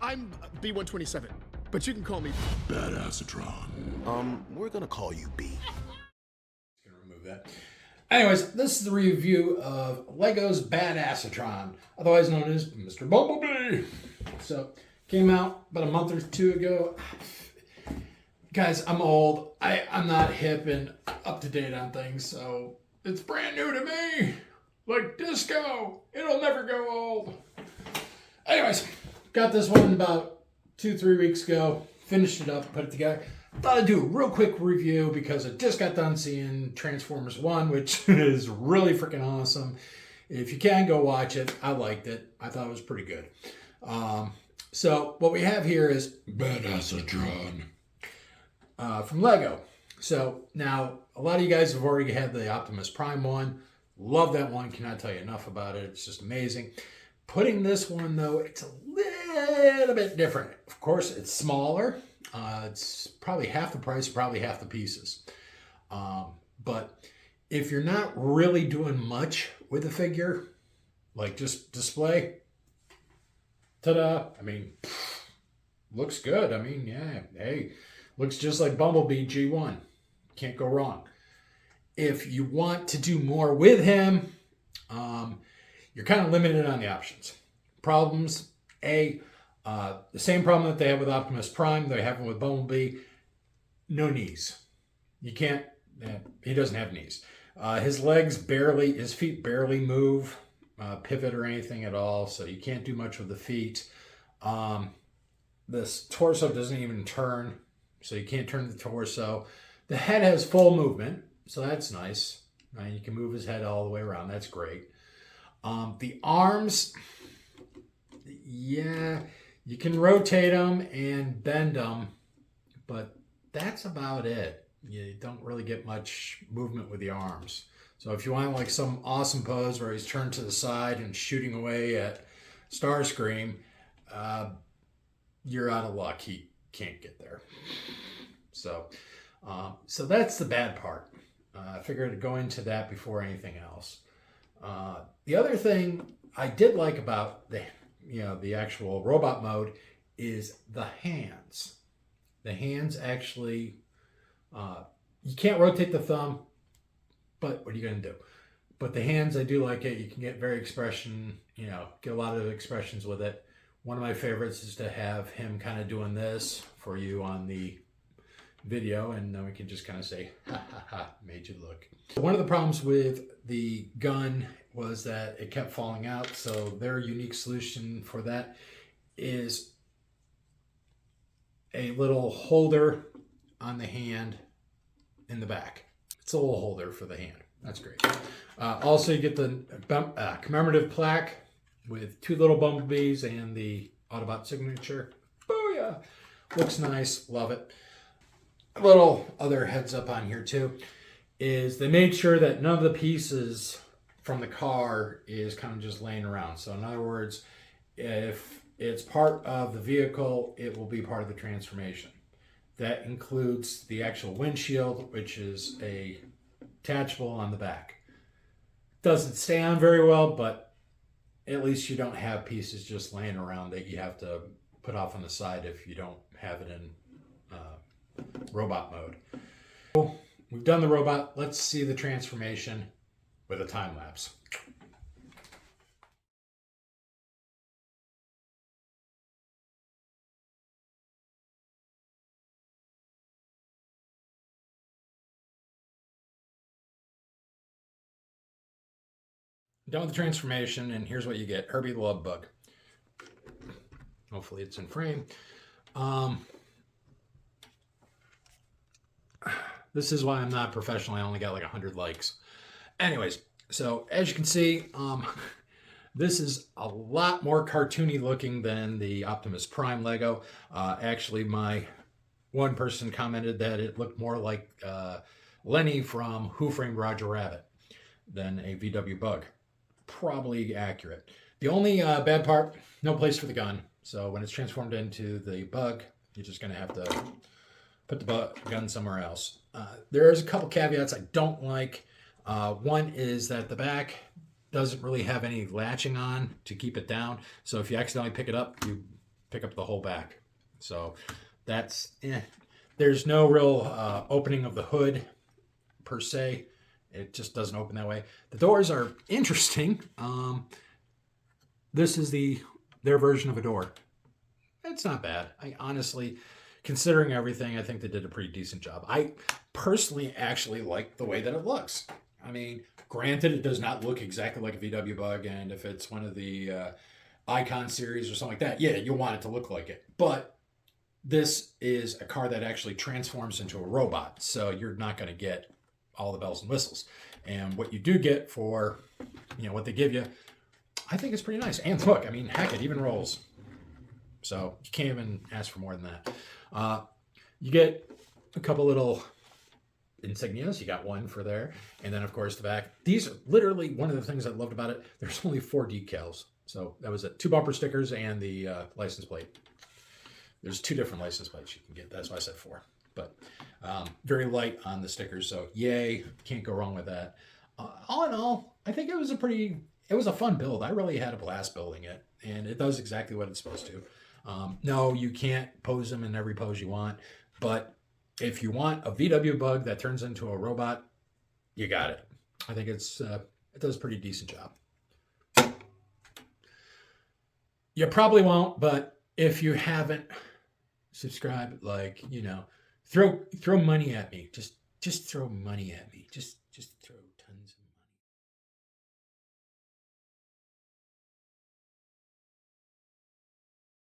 I'm B-127, but you can call me Badassatron. We're gonna call you B. Gonna remove that. Anyways, this is the review of Lego's Badassatron, otherwise known as Mr. Bumblebee. So, came out about a month or two ago. Guys, I'm old. I'm not hip and up to date on things, so it's brand new to me. Like disco. It'll never go old. Anyways, got this one about 2-3 weeks ago. Finished it up, put it together. Thought I'd do a real quick review because I just got done seeing Transformers 1, which is really freaking awesome. If you can, go watch it. I liked it. I thought it was pretty good. So what we have here is Badassatron from Lego. So now a lot of you guys have already had the Optimus Prime one. Love that one. Cannot tell you enough about it. It's just amazing. Putting this one, though, it's a little bit different. Of course, it's smaller. It's probably half the price, probably half the pieces. But if you're not really doing much with the figure, like just display, ta-da, I mean, looks good. I mean, yeah, hey, looks just like Bumblebee G1. Can't go wrong. If you want to do more with him, you're kind of limited on the options. Problems, the same problem that they have with Optimus Prime, they have with Bumblebee, no knees. You can't, he doesn't have knees. His feet barely move, pivot or anything at all, so you can't do much with the feet. This torso doesn't even turn, so you can't turn the torso. The head has full movement, so that's nice. You can move his head all the way around, that's great. The arms, yeah, you can rotate them and bend them, but that's about it. You don't really get much movement with the arms. So if you want like some awesome pose where he's turned to the side and shooting away at Starscream, you're out of luck. He can't get there. So that's the bad part. I figured to go into that before anything else. The other thing I did like about the actual robot mode is the hands. The hands actually, you can't rotate the thumb, but what are you going to do? But the hands, I do like it. You can get get a lot of expressions with it. One of my favorites is to have him kind of doing this for you on the video, and then we can just kind of say, ha ha ha, made you look. One of the problems with the gun was that it kept falling out, so their unique solution for that is a little holder on the hand in the back. It's a little holder for the hand. That's great. Also, you get the commemorative plaque with 2 little bumblebees and the Autobot signature. Booyah! Looks nice. Love it. A little other heads up on here too is they made sure that none of the pieces from the car is kind of just laying around. So in other words, if it's part of the vehicle, it will be part of the transformation. That includes the actual windshield, which is attachable on the back. Doesn't stay on very well, but at least you don't have pieces just laying around that you have to put off on the side if you don't have it in robot mode. We've done the robot. Let's see the transformation with a time lapse. Done with the transformation, and here's what you get. Herbie the Love Bug. Hopefully it's in frame. This is why I'm not professional. I only got like 100 likes. Anyways, so as you can see, this is a lot more cartoony looking than the Optimus Prime Lego. Actually, one person commented that it looked more like Lenny from Who Framed Roger Rabbit than a VW Bug. Probably accurate. The only bad part, no place for the gun. So when it's transformed into the Bug, you're just going to have to put the gun somewhere else. There's a couple caveats I don't like. One is that the back doesn't really have any latching on to keep it down. So if you accidentally pick it up, you pick up the whole back. So that's, there's no real opening of the hood per se. It just doesn't open that way. The doors are interesting. This is their version of a door. It's not bad. I honestly, considering everything, I think they did a pretty decent job. I personally actually like the way that it looks. I mean, granted, it does not look exactly like a VW Bug, and if it's one of the Icon series or something like that, yeah, you'll want it to look like it. But this is a car that actually transforms into a robot, so you're not going to get all the bells and whistles. And what you do get for, what they give you, I think it's pretty nice. And look, I mean, heck, it even rolls. So you can't even ask for more than that. You get a couple little insignias. You got one for there. And then, of course, the back. These are literally one of the things I loved about it. There's only 4 decals. So that was it. 2 bumper stickers and the license plate. There's 2 different license plates you can get. That's why I said 4. But very light on the stickers. So yay. Can't go wrong with that. All in all, I think it was a fun build. I really had a blast building it. And it does exactly what it's supposed to. No, you can't pose them in every pose you want. But if you want a VW Bug that turns into a robot, you got it. I think it does a pretty decent job. You probably won't, but if you haven't, subscribe, throw money at me. Just throw money at me. Just throw